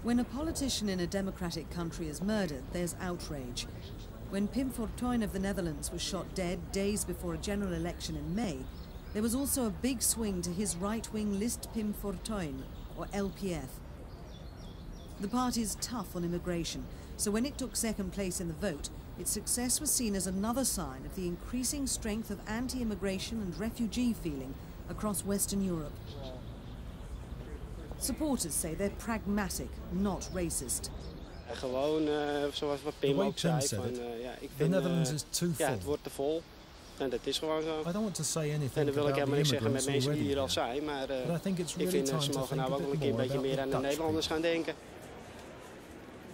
When a politician in a democratic country is murdered, there's outrage. When Pim Fortuyn of the Netherlands was shot dead days before a general election in May, there was also a big swing to his right-wing List Pim Fortuyn, or LPF. The party's tough on immigration, so when it took second place in the vote, its success was seen as another sign of the increasing strength of anti-immigration and refugee feeling across Western Europe. Supporters say they're pragmatic, not racist. Gewoon, zoals wat Pim ook zei, van, ja, ik vind, the Netherlands is too full. Ja, het wordt te vol. En dat is gewoon zo. I don't want to say anything en dan wil ik helemaal niks zeggen met mensen die hier al here. zijn, maar I think it's really ik vind ze mogen nou ook wel een keer een beetje meer aan de Nederlanders gaan denken.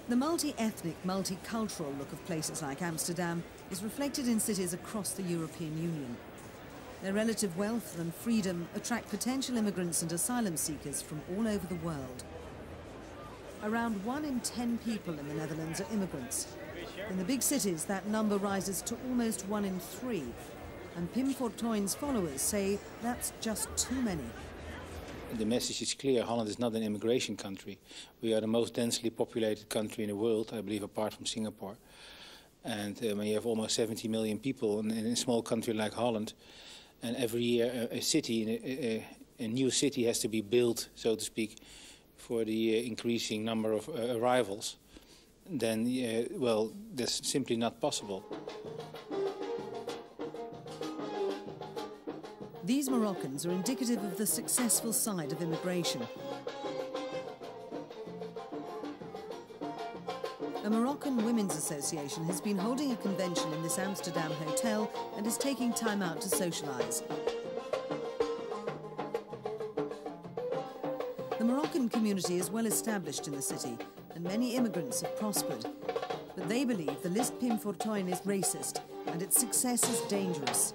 The multi-ethnic, multicultural look of places like Amsterdam is reflected in cities across the European Union. Their relative wealth and freedom attract potential immigrants and asylum seekers from all over the world. Around 1 in 10 people in the Netherlands are immigrants. In the big cities, that number rises to almost 1 in 3. And Pim Fortuyn's followers say that's just too many. The message is clear. Holland is not an immigration country. We are the most densely populated country in the world, I believe, apart from Singapore. And when you have almost 70 million people in a small country like Holland, and every year a new city has to be built, so to speak, for the increasing number of arrivals, then, well, that's simply not possible. These Moroccans are indicative of the successful side of immigration. A Moroccan Women's Association has been holding a convention in this Amsterdam hotel and is taking time out to socialise. The Moroccan community is well established in the city and many immigrants have prospered. But they believe the List Pim Fortuyn is racist and its success is dangerous.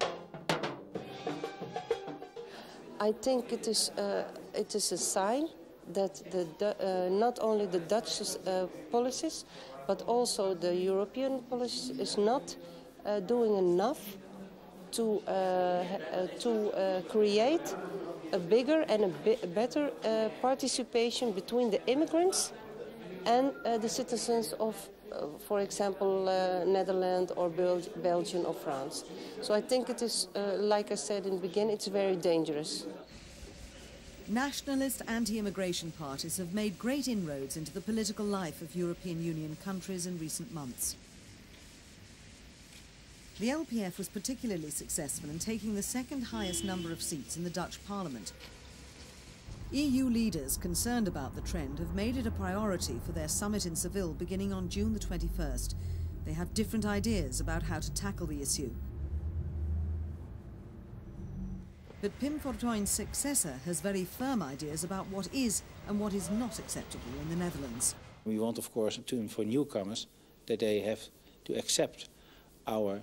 I think it is a sign that not only the Dutch policies, but also the European policies is not doing enough to create a bigger and a better participation between the immigrants and the citizens of, for example, Netherlands or Belgium or France. So I think it is, like I said in the beginning, it's very dangerous. Nationalist anti-immigration parties have made great inroads into the political life of European Union countries in recent months. The LPF was particularly successful in taking the second highest number of seats in the Dutch Parliament. EU leaders concerned about the trend have made it a priority for their summit in Seville beginning on June the 21st. They have different ideas about how to tackle the issue. But Pim Fortuyn's successor has very firm ideas about what is and what is not acceptable in the Netherlands. We want, of course, for newcomers that they have to accept our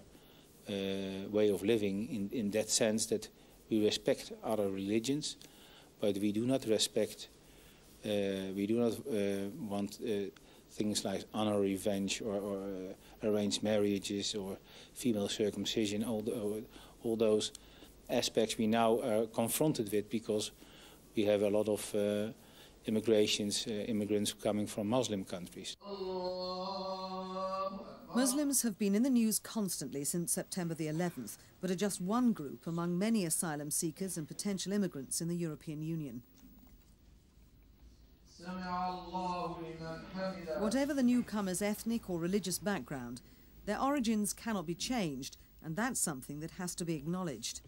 way of living in that sense that we respect other religions, but we do not respect, we do not want things like honor revenge or arranged marriages or female circumcision, all those aspects we now are confronted with because we have a lot of immigrants coming from Muslim countries. Muslims have been in the news constantly since September the 11th, but are just one group among many asylum seekers and potential immigrants in the European Union. Whatever the newcomers' ethnic or religious background, their origins cannot be changed, and that's something that has to be acknowledged.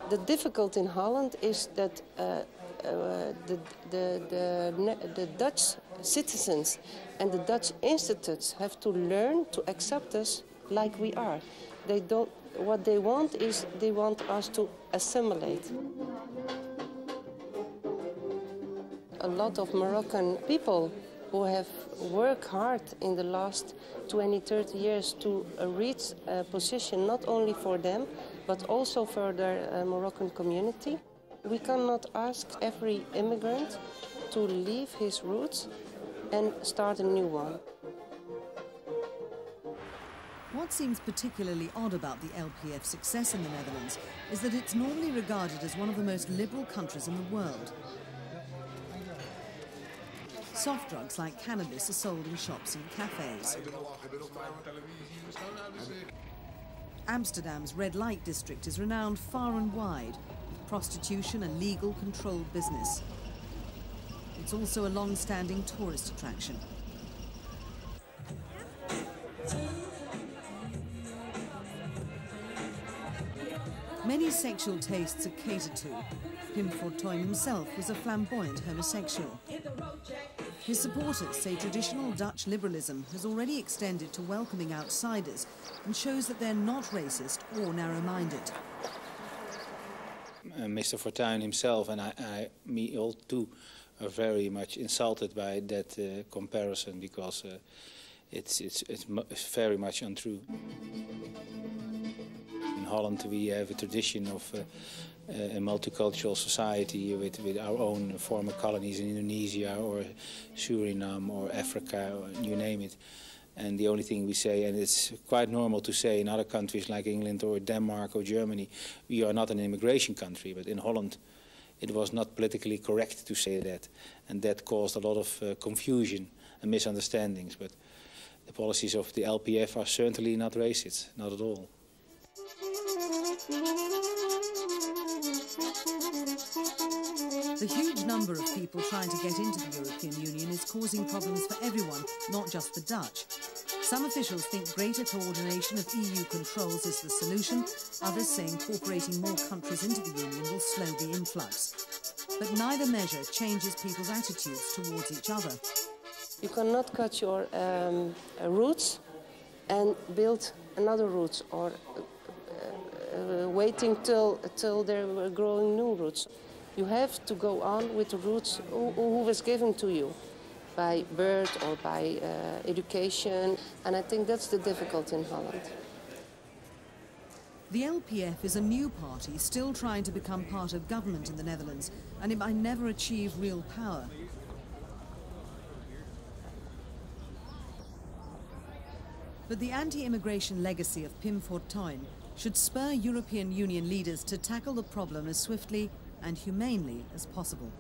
The difficulty in Holland is that the Dutch citizens and the Dutch institutes have to learn to accept us like we are. They don't. What they want is they want us to assimilate. A lot of Moroccan people who have worked hard in the last 20, 30 years to reach a position not only for them, but also for the Moroccan community. We cannot ask every immigrant to leave his roots and start a new one. What seems particularly odd about the LPF's success in the Netherlands is that it's normally regarded as one of the most liberal countries in the world. Soft drugs like cannabis are sold in shops and cafes. Amsterdam's red light district is renowned far and wide, with prostitution a legal, controlled business. It's also a long-standing tourist attraction. Many sexual tastes are catered to. Pim Fortuyn himself was a flamboyant homosexual. His supporters say traditional Dutch liberalism has already extended to welcoming outsiders and shows that they're not racist or narrow-minded. Mr. Fortuyn himself and me all too are very much insulted by that comparison, because it's very much untrue. In Holland we have a tradition of a multicultural society with our own former colonies in Indonesia or Suriname or Africa, or you name it. And the only thing we say, and it's quite normal to say in other countries like England or Denmark or Germany, we are not an immigration country, but in Holland it was not politically correct to say that. And that caused a lot of confusion and misunderstandings. But the policies of the LPF are certainly not racist, not at all. The huge number of people trying to get into the European Union is causing problems for everyone, not just the Dutch. Some officials think greater coordination of EU controls is the solution. Others say incorporating more countries into the Union will slow the influx. But neither measure changes people's attitudes towards each other. You cannot cut your roots and build another roots, or waiting till there were growing new roots. You have to go on with the roots who was given to you by birth or by education, and I think that's the difficulty in Holland. The LPF is a new party still trying to become part of government in the Netherlands, and it might never achieve real power. But the anti-immigration legacy of Pim Fortuyn should spur European Union leaders to tackle the problem as swiftly and humanely as possible.